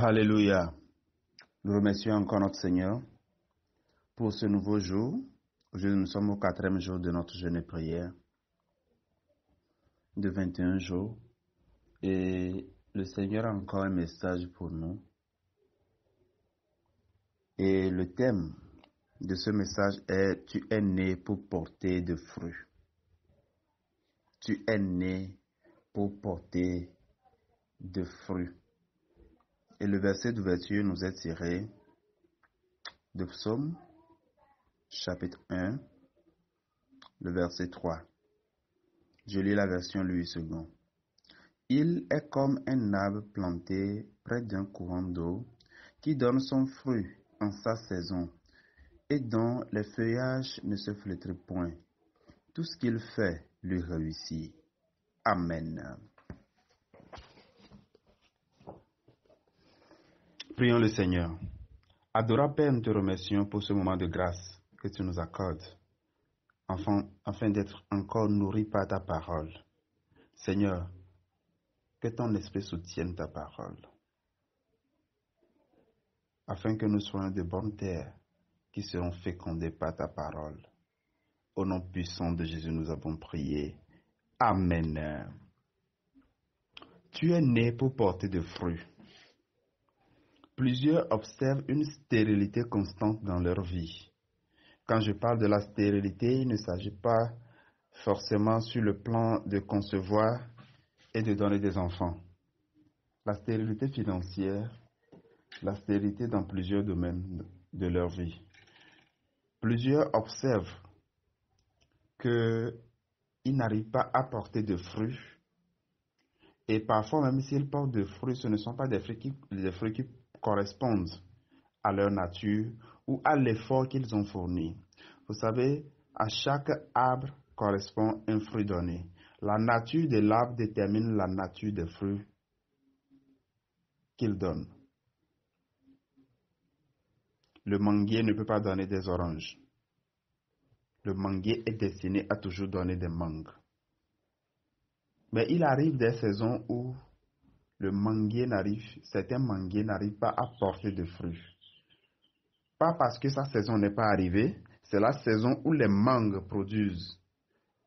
Alléluia. Nous remercions encore notre Seigneur pour ce nouveau jour. Aujourd'hui, nous sommes au 4e jour de notre jeûne et prière de 21 jours. Et le Seigneur a encore un message pour nous. Et le thème de ce message est « Tu es né pour porter de fruits ». Tu es né pour porter de fruits. Et le verset d'ouverture nous est tiré de Psaume, chapitre 1, le verset 3. Je lis la version Louis II. Il est comme un arbre planté près d'un courant d'eau qui donne son fruit en sa saison et dont les feuillages ne se flétrent point. Tout ce qu'il fait lui réussit. Amen. Prions le Seigneur. Adorable Père, nous te remercions pour ce moment de grâce que tu nous accordes, afin d'être encore nourris par ta parole. Seigneur, que ton esprit soutienne ta parole, afin que nous soyons de bonnes terres qui seront fécondées par ta parole. Au nom puissant de Jésus, nous avons prié. Amen. Tu es né pour porter de fruits. Plusieurs observent une stérilité constante dans leur vie. Quand je parle de la stérilité, il ne s'agit pas forcément sur le plan de concevoir et de donner des enfants. La stérilité financière, la stérilité dans plusieurs domaines de leur vie. Plusieurs observent qu'ils n'arrivent pas à porter de fruits. Et parfois, même s'ils portent de fruits, ce ne sont pas des fruits qui correspondent à leur nature ou à l'effort qu'ils ont fourni. Vous savez, à chaque arbre correspond un fruit donné. La nature de l'arbre détermine la nature des fruits qu'il donne. Le manguier ne peut pas donner des oranges. Le manguier est destiné à toujours donner des mangues. Mais il arrive des saisons où certains manguiers n'arrivent pas à porter de fruits. Pas parce que sa saison n'est pas arrivée, c'est la saison où les mangues produisent.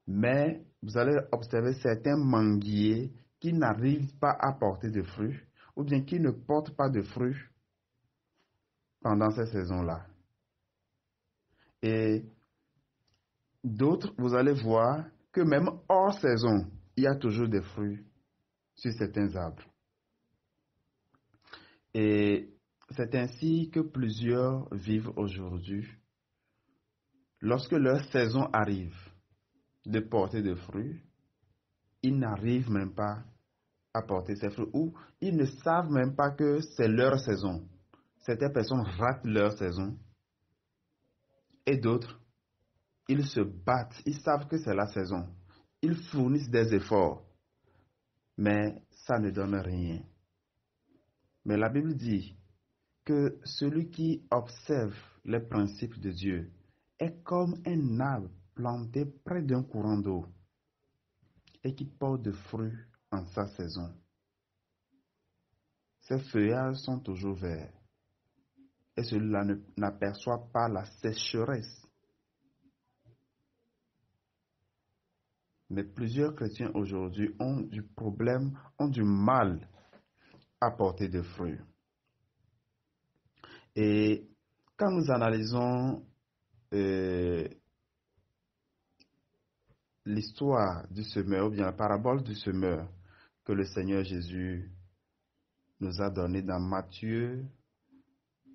Mais vous allez observer certains manguiers qui n'arrivent pas à porter de fruits, ou bien qui ne portent pas de fruits pendant ces saisons-là. Et d'autres, vous allez voir que même hors saison, il y a toujours des fruits sur certains arbres. Et c'est ainsi que plusieurs vivent aujourd'hui. Lorsque leur saison arrive de porter des fruits, ils n'arrivent même pas à porter ces fruits, ou ils ne savent même pas que c'est leur saison. Certaines personnes ratent leur saison, et d'autres, ils se battent, ils savent que c'est la saison. Ils fournissent des efforts, mais ça ne donne rien. Mais la Bible dit que celui qui observe les principes de Dieu est comme un arbre planté près d'un courant d'eau et qui porte de fruits en sa saison. Ses feuillages sont toujours verts et celui-là n'aperçoit pas la sécheresse. Mais plusieurs chrétiens aujourd'hui ont du problème, ont du mal à porter de fruits. Et quand nous analysons l'histoire du semeur, ou bien la parabole du semeur que le Seigneur Jésus nous a donnée dans Matthieu,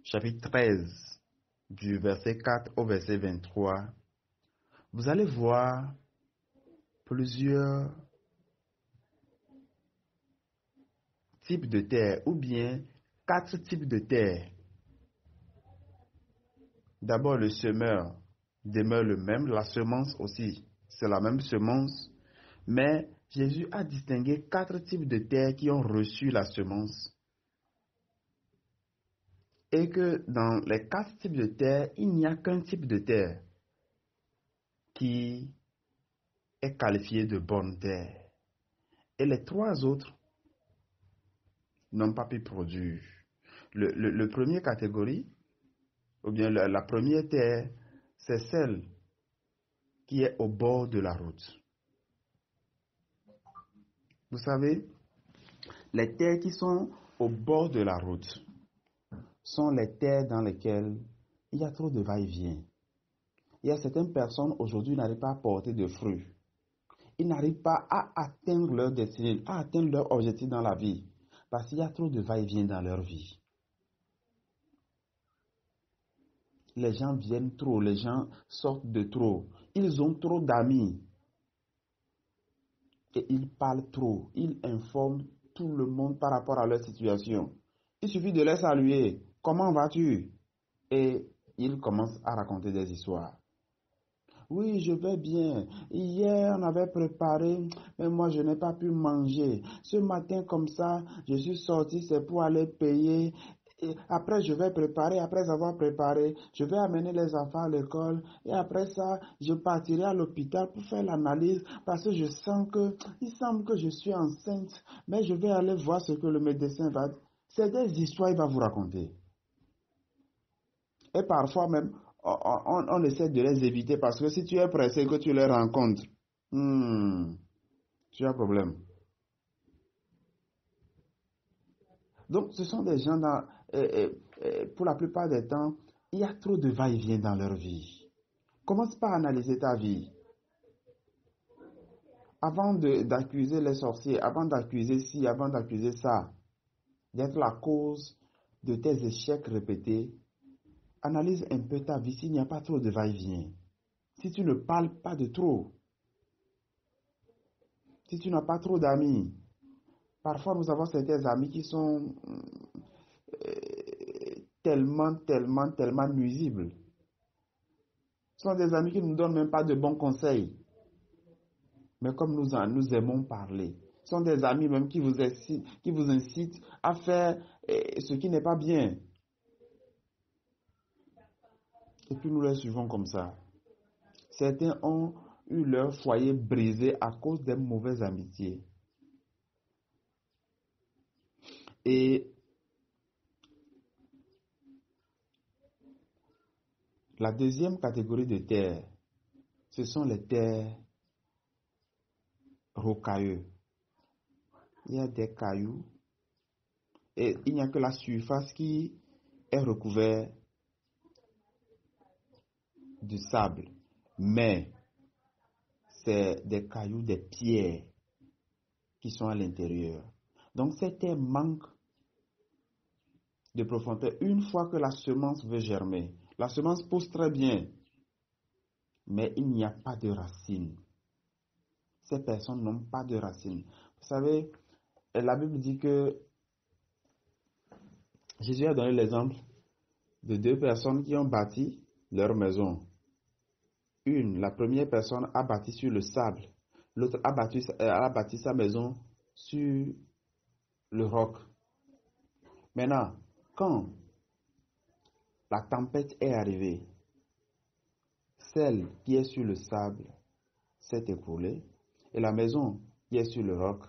chapitre 13, du verset 4 au verset 23, vous allez voir plusieurs types de terre, ou bien 4 types de terre. D'abord, le semeur demeure le même, la semence aussi, c'est la même semence, mais Jésus a distingué 4 types de terre qui ont reçu la semence. Et que dans les 4 types de terre, il n'y a qu'un type de terre qui est qualifié de bonne terre. Et les 3 autres n'ont pas pu produire. Le premier catégorie, ou bien la première terre, c'est celle qui est au bord de la route. Vous savez, les terres qui sont au bord de la route sont les terres dans lesquelles il y a trop de va-et-vient. Il y a certaines personnes aujourd'hui qui n'arrivent pas à porter de fruits. Ils n'arrivent pas à atteindre leur destinée, à atteindre leur objectif dans la vie. Parce qu'il y a trop de va-et-vient dans leur vie. Les gens viennent trop, les gens sortent de trop. Ils ont trop d'amis. Et ils parlent trop. Ils informent tout le monde par rapport à leur situation. Il suffit de les saluer. Comment vas-tu? Et ils commencent à raconter des histoires. Oui, je vais bien. Hier, on avait préparé, mais moi, je n'ai pas pu manger. Ce matin, comme ça, je suis sorti, c'est pour aller payer. Et après, je vais préparer. Après avoir préparé, je vais amener les enfants à l'école. Et après ça, je partirai à l'hôpital pour faire l'analyse parce que il semble que je suis enceinte. Mais je vais aller voir ce que le médecin va. C'est des histoires qu'il va vous raconter. Et parfois même, on essaie de les éviter parce que si tu es pressé que tu les rencontres, tu as un problème. Donc, ce sont des gens pour la plupart des temps, il y a trop de va-et-vient dans leur vie. Commence par analyser ta vie. Avant d'accuser les sorciers, avant d'accuser ci, avant d'accuser ça, d'être la cause de tes échecs répétés, analyse un peu ta vie s'il n'y a pas trop de va-et-vient. Si tu ne parles pas de trop, si tu n'as pas trop d'amis, parfois nous avons certains amis qui sont tellement nuisibles. Ce sont des amis qui ne nous donnent même pas de bons conseils. Mais comme nous aimons parler, ce sont des amis même qui vous incitent à faire ce qui n'est pas bien. Et puis nous les suivons comme ça. Certains ont eu leur foyer brisé à cause des mauvaises amitiés. Et la deuxième catégorie de terres, ce sont les terres rocailleuses. Il y a des cailloux et il n'y a que la surface qui est recouverte de sable. Mais c'est des cailloux, des pierres qui sont à l'intérieur. Donc ces terres manquent de profondeur. Une fois que la semence veut germer, la semence pousse très bien, mais il n'y a pas de racines. Ces personnes n'ont pas de racines. Vous savez, la Bible dit que Jésus a donné l'exemple de deux personnes qui ont bâti leur maison. La première personne a bâti sur le sable, l'autre a bâti sa maison sur le roc. Maintenant, quand la tempête est arrivée, celle qui est sur le sable s'est écroulée et la maison qui est sur le roc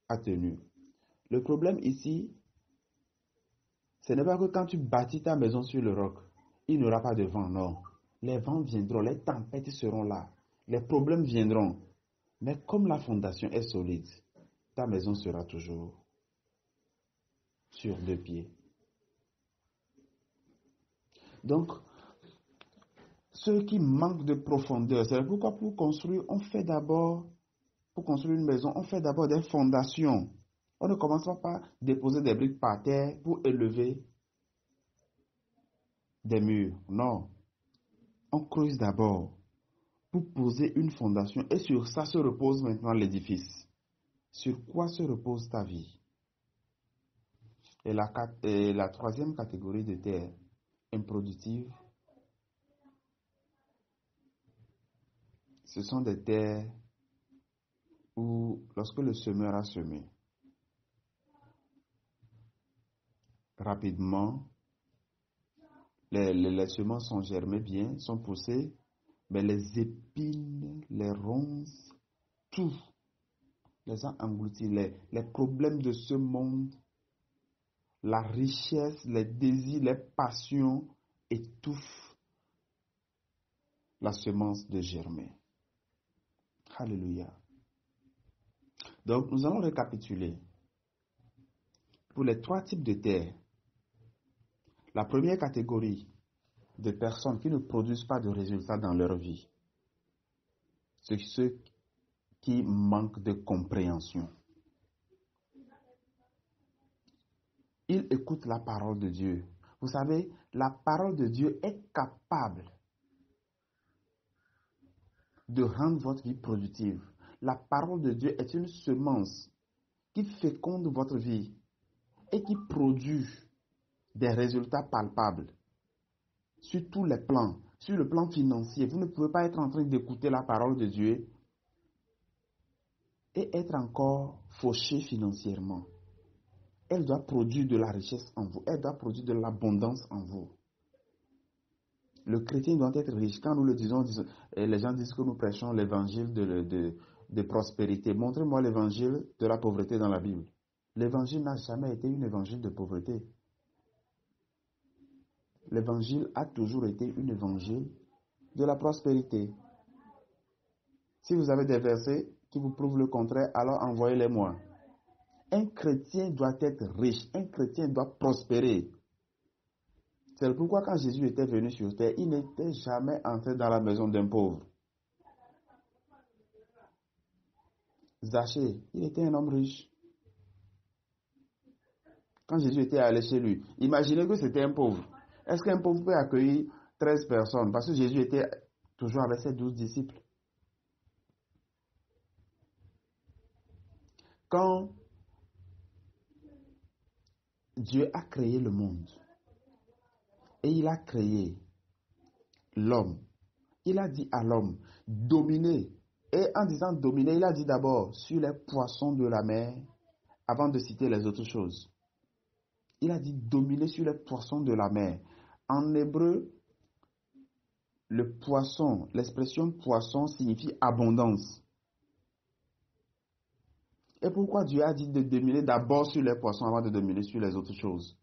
a tenu. Le problème ici, ce n'est pas que quand tu bâtis ta maison sur le roc, il n'y aura pas de vent, non. Les vents viendront, les tempêtes seront là, les problèmes viendront. Mais comme la fondation est solide, ta maison sera toujours sur deux pieds. Donc, ceux qui manquent de profondeur, c'est pourquoi pour construire une maison, on fait d'abord des fondations. On ne commence pas par déposer des briques par terre pour élever des murs. Non. On creuse d'abord pour poser une fondation et sur ça se repose maintenant l'édifice. Sur quoi se repose ta vie? Et la troisième catégorie de terre improductive, ce sont des terres où, lorsque le semeur a semé, rapidement, les semences sont germées bien, sont poussées, mais les épines, les ronces, tout les a engloutis. Les problèmes de ce monde la richesse, les désirs, les passions étouffent la semence de germer. Alléluia. Donc, nous allons récapituler. Pour les 3 types de terre, la première catégorie de personnes qui ne produisent pas de résultats dans leur vie, c'est ceux qui manquent de compréhension. Ils écoutent la parole de Dieu. Vous savez, la parole de Dieu est capable de rendre votre vie productive. La parole de Dieu est une semence qui féconde votre vie et qui produit des résultats palpables sur tous les plans. Sur le plan financier, vous ne pouvez pas être en train d'écouter la parole de Dieu et être encore fauché financièrement. Elle doit produire de la richesse en vous. Elle doit produire de l'abondance en vous. Le chrétien doit être riche. Quand nous le disons, les gens disent que nous prêchons l'évangile de prospérité. Montrez-moi l'évangile de la pauvreté dans la Bible. L'évangile n'a jamais été un évangile de pauvreté. L'évangile a toujours été un évangile de la prospérité. Si vous avez des versets qui vous prouvent le contraire, alors envoyez-les-moi. Un chrétien doit être riche. Un chrétien doit prospérer. C'est pourquoi quand Jésus était venu sur terre, il n'était jamais entré dans la maison d'un pauvre. Zachée, il était un homme riche. Quand Jésus était allé chez lui, imaginez que c'était un pauvre. Est-ce qu'un pauvre peut accueillir 13 personnes? Parce que Jésus était toujours avec ses 12 disciples. Quand Dieu a créé le monde et il a créé l'homme, il a dit à l'homme, dominer. Et en disant dominer, il a dit d'abord sur les poissons de la mer avant de citer les autres choses. Il a dit dominer sur les poissons de la mer. En hébreu, le poisson, l'expression poisson signifie abondance. Et pourquoi Dieu a dit de dominer d'abord sur les poissons avant de dominer sur les autres choses?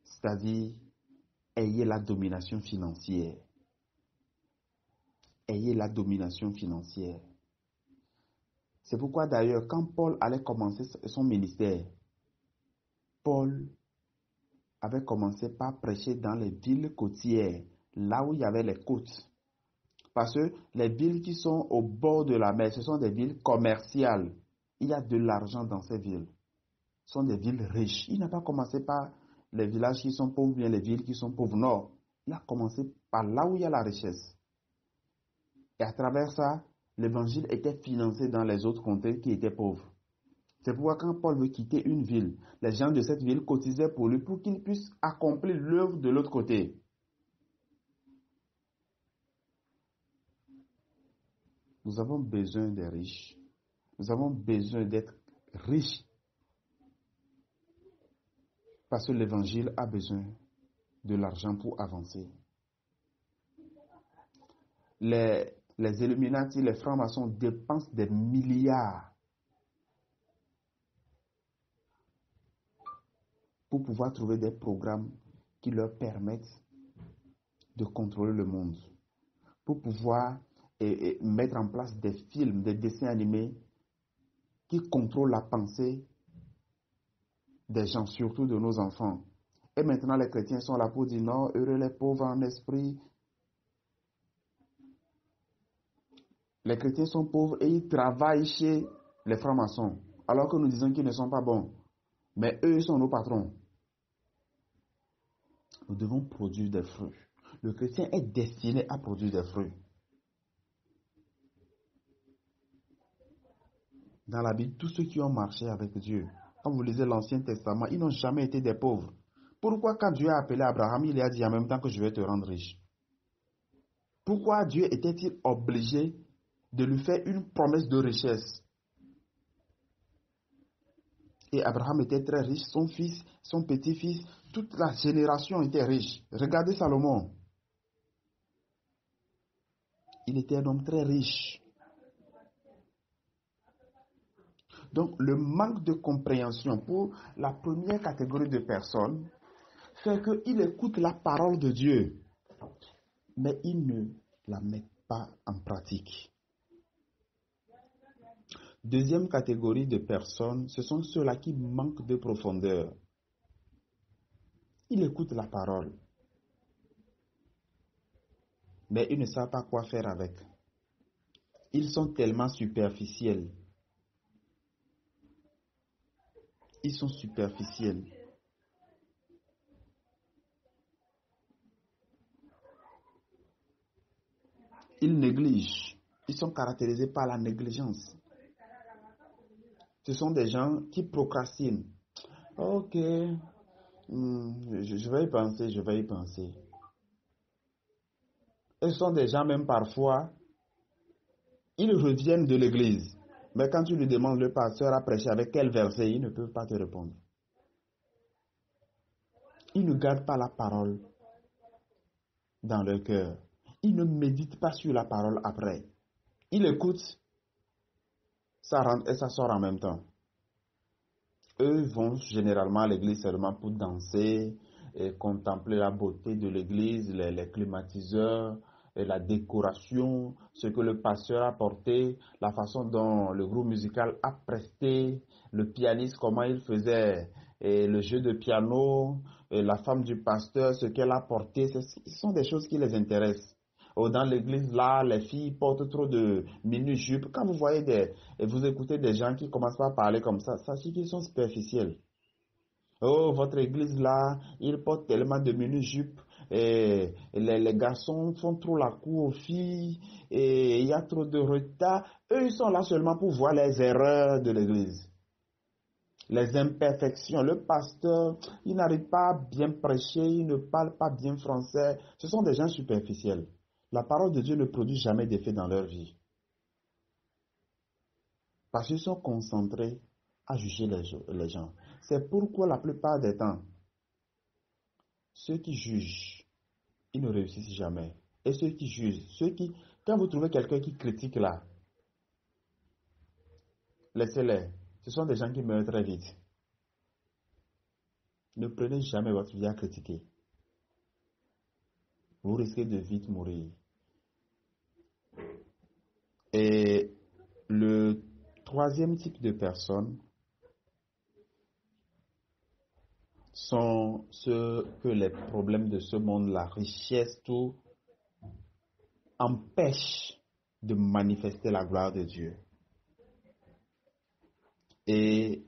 C'est-à-dire, ayez la domination financière. Ayez la domination financière. C'est pourquoi d'ailleurs, quand Paul allait commencer son ministère, Paul avait commencé par prêcher dans les villes côtières, là où il y avait les côtes. Parce que les villes qui sont au bord de la mer, ce sont des villes commerciales. Il y a de l'argent dans ces villes. Ce sont des villes riches. Il n'a pas commencé par les villages qui sont pauvres, bien les villes qui sont pauvres. Non, il a commencé par là où il y a la richesse. Et à travers ça, l'évangile était financé dans les autres contrées qui étaient pauvres. C'est pourquoi quand Paul veut quitter une ville, les gens de cette ville cotisaient pour lui pour qu'il puisse accomplir l'œuvre de l'autre côté. Nous avons besoin des riches. Nous avons besoin d'être riches. Parce que l'évangile a besoin de l'argent pour avancer. Les Illuminati, les francs-maçons dépensent des milliards pour pouvoir trouver des programmes qui leur permettent de contrôler le monde. Pour pouvoir mettre en place des films, des dessins animés qui contrôlent la pensée des gens, surtout de nos enfants. Et maintenant, les chrétiens sont là pour dire non, heureux les pauvres en esprit. Les chrétiens sont pauvres et ils travaillent chez les francs-maçons, alors que nous disons qu'ils ne sont pas bons. Mais eux, ils sont nos patrons. Nous devons produire des fruits. Le chrétien est destiné à produire des fruits. Dans la Bible, tous ceux qui ont marché avec Dieu, quand vous lisez l'Ancien Testament, ils n'ont jamais été des pauvres. Pourquoi quand Dieu a appelé Abraham, il a dit en même temps que je vais te rendre riche? Pourquoi Dieu était-il obligé de lui faire une promesse de richesse? Et Abraham était très riche, son fils, son petit-fils, toute la génération était riche. Regardez Salomon. Il était un homme très riche. Donc, le manque de compréhension pour la première catégorie de personnes fait qu'ils écoutent la parole de Dieu, mais ils ne la mettent pas en pratique. Deuxième catégorie de personnes, ce sont ceux-là qui manquent de profondeur. Ils écoutent la parole, mais ils ne savent pas quoi faire avec. Ils sont tellement superficiels. Ils sont superficiels. Ils négligent. Ils sont caractérisés par la négligence. Ce sont des gens qui procrastinent. Ok, je vais y penser, je vais y penser. Et ce sont des gens même parfois, ils reviennent de l'église. Mais quand tu lui demandes le pasteur a prêché avec quel verset, ils ne peuvent pas te répondre. Ils ne gardent pas la parole dans leur cœur. Ils ne méditent pas sur la parole après. Ils écoutent, ça rentre et ça sort en même temps. Eux vont généralement à l'église seulement pour danser et contempler la beauté de l'église, les climatiseurs, et la décoration, ce que le pasteur a porté, la façon dont le groupe musical a presté, le pianiste, comment il faisait et le jeu de piano, et la femme du pasteur, ce qu'elle a porté, ce sont des choses qui les intéressent. Dans l'église, là, les filles portent trop de mini-jupes. Quand vous voyez et vous écoutez des gens qui commencent pas à parler comme ça, sachez qu'ils sont superficiels. Oh, votre église, là, ils portent tellement de mini-jupes. Et les garçons font trop la cour aux filles. Et il y a trop de retard. Eux, ils sont là seulement pour voir les erreurs de l'église. Les imperfections. Le pasteur, il n'arrive pas à bien prêcher, il ne parle pas bien français. Ce sont des gens superficiels. La parole de Dieu ne produit jamais d'effet dans leur vie. Parce qu'ils sont concentrés à juger les gens. C'est pourquoi la plupart des temps, ceux qui jugent, ils ne réussissent jamais. Et ceux qui jugent, quand vous trouvez quelqu'un qui critique là, laissez-les. Ce sont des gens qui meurent très vite. Ne prenez jamais votre vie à critiquer. Vous risquez de vite mourir. Et le troisième type de personnes sont ceux que les problèmes de ce monde, la richesse, tout, empêchent de manifester la gloire de Dieu. Et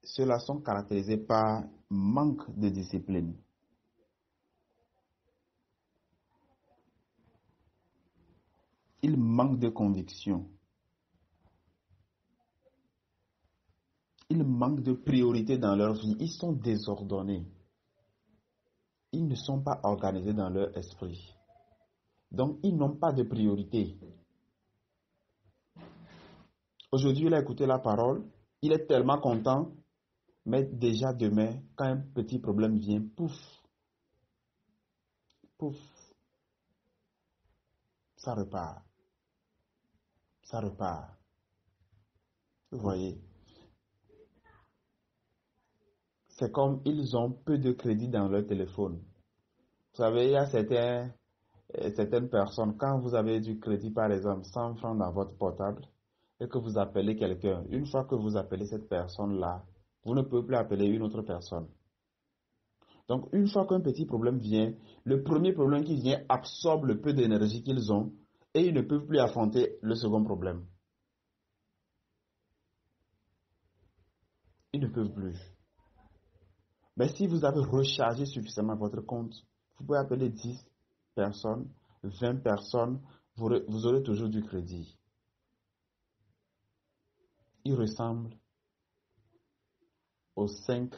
ceux-là sont caractérisés par manque de discipline. Ils manquent de conviction. Ils manquent de priorité dans leur vie. Ils sont désordonnés. Ils ne sont pas organisés dans leur esprit. Donc, ils n'ont pas de priorité. Aujourd'hui, il a écouté la parole. Il est tellement content. Mais déjà demain, quand un petit problème vient, pouf, pouf, ça repart. Ça repart. Vous voyez? C'est comme ils ont peu de crédit dans leur téléphone. Vous savez, il y a certaines personnes, quand vous avez du crédit, par exemple, 100 francs dans votre portable, et que vous appelez quelqu'un, une fois que vous appelez cette personne-là, vous ne pouvez plus appeler une autre personne. Donc, une fois qu'un petit problème vient, le premier problème qui vient absorbe le peu d'énergie qu'ils ont, et ils ne peuvent plus affronter le second problème. Ils ne peuvent plus. Mais si vous avez rechargé suffisamment votre compte, vous pouvez appeler 10 personnes, 20 personnes, vous aurez toujours du crédit. Il ressemble aux 5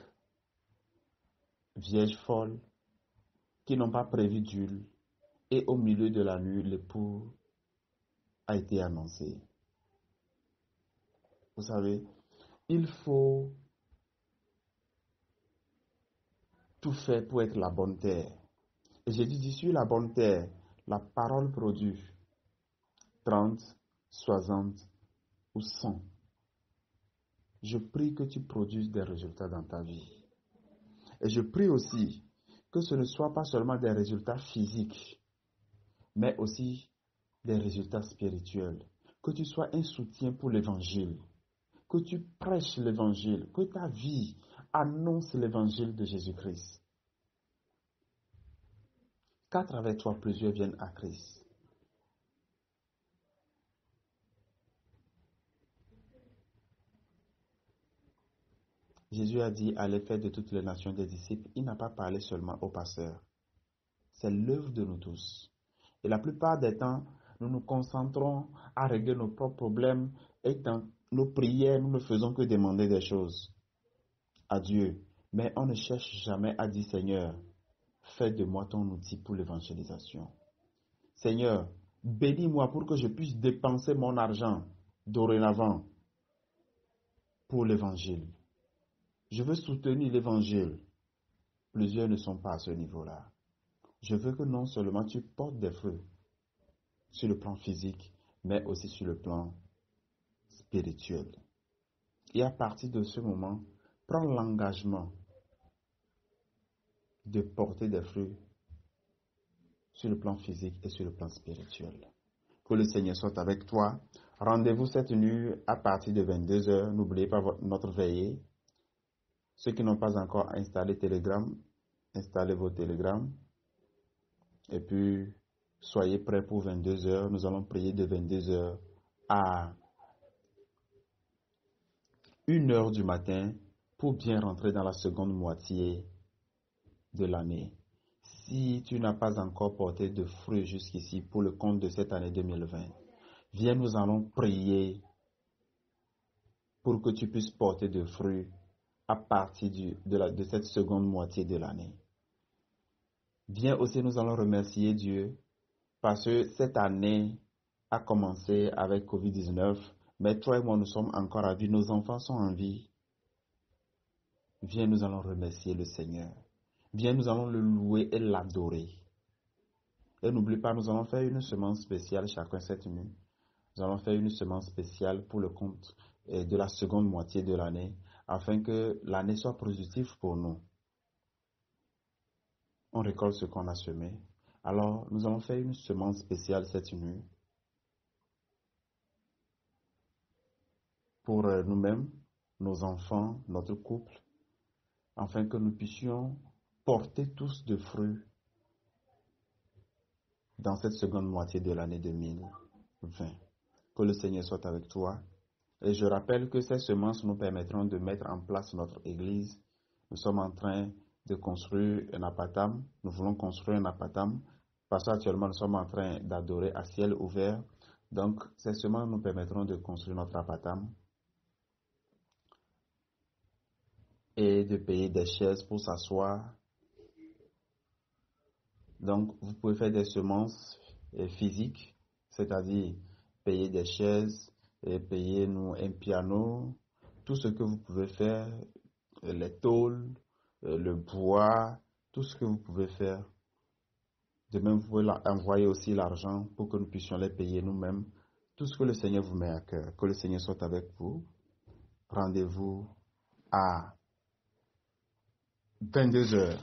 vierges folles qui n'ont pas prévu d'huile et au milieu de la nuit, l'époux a été annoncé. Vous savez, il faut tout faire pour être la bonne terre. Et Jésus dit, sur la bonne terre, la parole produit 30, 60 ou 100. je prie que tu produises des résultats dans ta vie. Et je prie aussi que ce ne soit pas seulement des résultats physiques, mais aussi des résultats spirituels. Que tu sois un soutien pour l'évangile, que tu prêches l'évangile, que ta vie annonce l'évangile de Jésus-Christ. Qu'à travers toi, plusieurs viennent à Christ. Jésus a dit, allez faire de toutes les nations des disciples. Il n'a pas parlé seulement aux pasteurs. C'est l'œuvre de nous tous. Et la plupart des temps, nous nous concentrons à régler nos propres problèmes et dans nos prières, nous ne faisons que demander des choses à Dieu. Mais on ne cherche jamais à dire, Seigneur, fais de moi ton outil pour l'évangélisation. Seigneur, bénis-moi pour que je puisse dépenser mon argent dorénavant pour l'évangile. Je veux soutenir l'évangile. Plusieurs ne sont pas à ce niveau-là. Je veux que non seulement tu portes des fruits sur le plan physique, mais aussi sur le plan spirituel. Et à partir de ce moment, prends l'engagement de porter des fruits sur le plan physique et sur le plan spirituel. Que le Seigneur soit avec toi. Rendez-vous cette nuit à partir de 22h. N'oubliez pas notre veillée. Ceux qui n'ont pas encore installé Telegram, installez vos Telegram. Et puis, soyez prêts pour 22h. Nous allons prier de 22h à 1h du matin pour bien rentrer dans la seconde moitié de l'année. Si tu n'as pas encore porté de fruits jusqu'ici pour le compte de cette année 2020, viens, nous allons prier pour que tu puisses porter de fruits à partir de cette seconde moitié de l'année. Viens aussi, nous allons remercier Dieu parce que cette année a commencé avec Covid-19, mais toi et moi, nous sommes encore à vie, nos enfants sont en vie. Viens, nous allons remercier le Seigneur. Viens, nous allons le louer et l'adorer. Et n'oublie pas, nous allons faire une semence spéciale chacun cette nuit. Nous allons faire une semence spéciale pour le compte de la seconde moitié de l'année, afin que l'année soit positive pour nous. On récolte ce qu'on a semé. Alors, nous allons faire une semence spéciale cette nuit pour nous-mêmes, nos enfants, notre couple, afin que nous puissions porter tous de fruits dans cette seconde moitié de l'année 2020. Que le Seigneur soit avec toi. Et je rappelle que ces semences nous permettront de mettre en place notre église. Nous sommes en train de construire un appartement. Nous voulons construire un appartement parce qu'actuellement nous sommes en train d'adorer à ciel ouvert. Donc ces semences nous permettront de construire notre appartement et de payer des chaises pour s'asseoir. Donc vous pouvez faire des semences physiques, c'est-à-dire payer des chaises, et payer un piano, tout ce que vous pouvez faire, les tôles, le bois, tout ce que vous pouvez faire. De même, vous pouvez envoyer aussi l'argent pour que nous puissions les payer nous-mêmes. Tout ce que le Seigneur vous met à cœur. Que le Seigneur soit avec vous. Rendez-vous à 22h